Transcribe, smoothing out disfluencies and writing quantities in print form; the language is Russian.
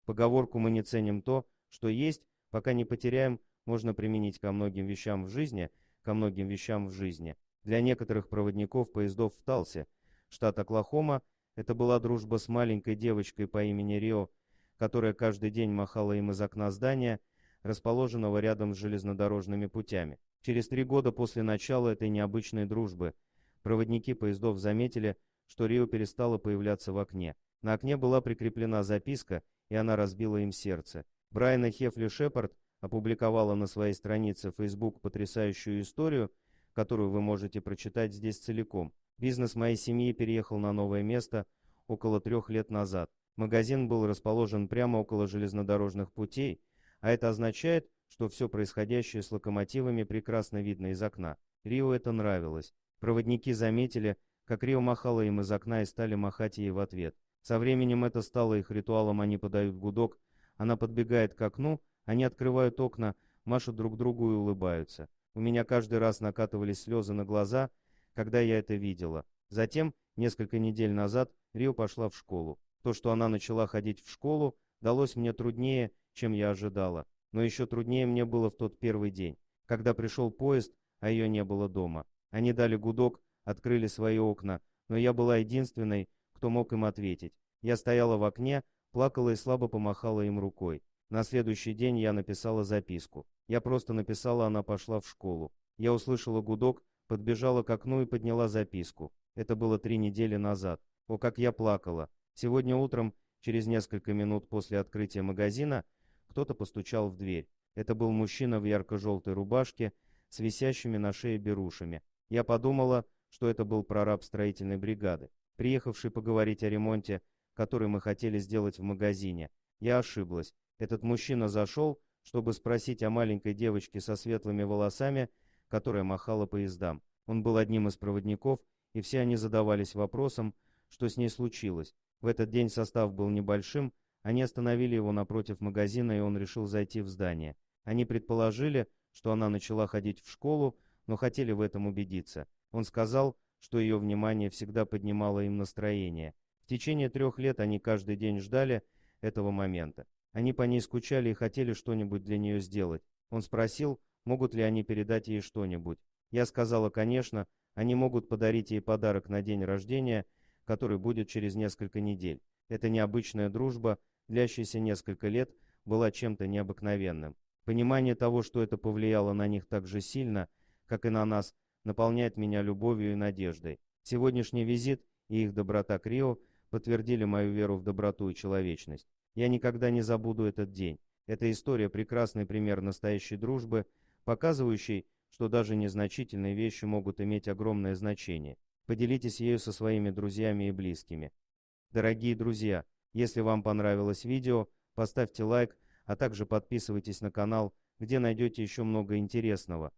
Поговорку «мы не ценим то, что есть, пока не потеряем» можно применить ко многим вещам в жизни. Для некоторых проводников поездов в Талсе, штат Оклахома, это была дружба с маленькой девочкой по имени Рио, которая каждый день махала им из окна здания, расположенного рядом с железнодорожными путями. Через 3 года после начала этой необычной дружбы проводники поездов заметили, что Рио перестала появляться в окне. На окне была прикреплена записка, и она разбила им сердце. Брайана Хефли Шепард опубликовала на своей странице в Facebook потрясающую историю, которую вы можете прочитать здесь целиком. Бизнес моей семьи переехал на новое место около 3 лет назад. Магазин был расположен прямо около железнодорожных путей, а это означает, что все происходящее с локомотивами прекрасно видно из окна. Рио это нравилось. Проводники заметили, как Рио махала им из окна и стали махать ей в ответ. Со временем это стало их ритуалом, они подают гудок, она подбегает к окну, они открывают окна, машут друг другу и улыбаются. У меня каждый раз накатывались слезы на глаза, когда я это видела. Затем, несколько недель назад, Рио пошла в школу. То, что она начала ходить в школу, далось мне труднее, чем я ожидала. Но еще труднее мне было в тот первый день, когда пришел поезд, а ее не было дома. Они дали гудок, открыли свои окна, но я была единственной, кто мог им ответить. Я стояла в окне, плакала и слабо помахала им рукой. На следующий день я написала записку. Я просто написала, она пошла в школу. Я услышала гудок, подбежала к окну и подняла записку. Это было 3 недели назад. О, как я плакала. Сегодня утром, через несколько минут после открытия магазина, кто-то постучал в дверь. Это был мужчина в ярко-желтой рубашке с висящими на шее берушами. Я подумала, что это был прораб строительной бригады, приехавший поговорить о ремонте, который мы хотели сделать в магазине. Я ошиблась. Этот мужчина зашел, чтобы спросить о маленькой девочке со светлыми волосами, которая махала поездам. Он был одним из проводников, и все они задавались вопросом, что с ней случилось. В этот день состав был небольшим, они остановили его напротив магазина, и он решил зайти в здание. Они предположили, что она начала ходить в школу, но хотели в этом убедиться. Он сказал, что ее внимание всегда поднимало им настроение. В течение 3 лет они каждый день ждали этого момента. Они по ней скучали и хотели что-нибудь для нее сделать. Он спросил, могут ли они передать ей что-нибудь. Я сказала, конечно, они могут подарить ей подарок на день рождения, который будет через несколько недель. Эта необычная дружба, длящаяся несколько лет, была чем-то необыкновенным. Понимание того, что это повлияло на них так же сильно, как и на нас, наполняет меня любовью и надеждой. Сегодняшний визит и их доброта к Рио подтвердили мою веру в доброту и человечность. Я никогда не забуду этот день. Эта история – прекрасный пример настоящей дружбы, показывающий, что даже незначительные вещи могут иметь огромное значение. Поделитесь ею со своими друзьями и близкими. Дорогие друзья, если вам понравилось видео, поставьте лайк, а также подписывайтесь на канал, где найдете еще много интересного.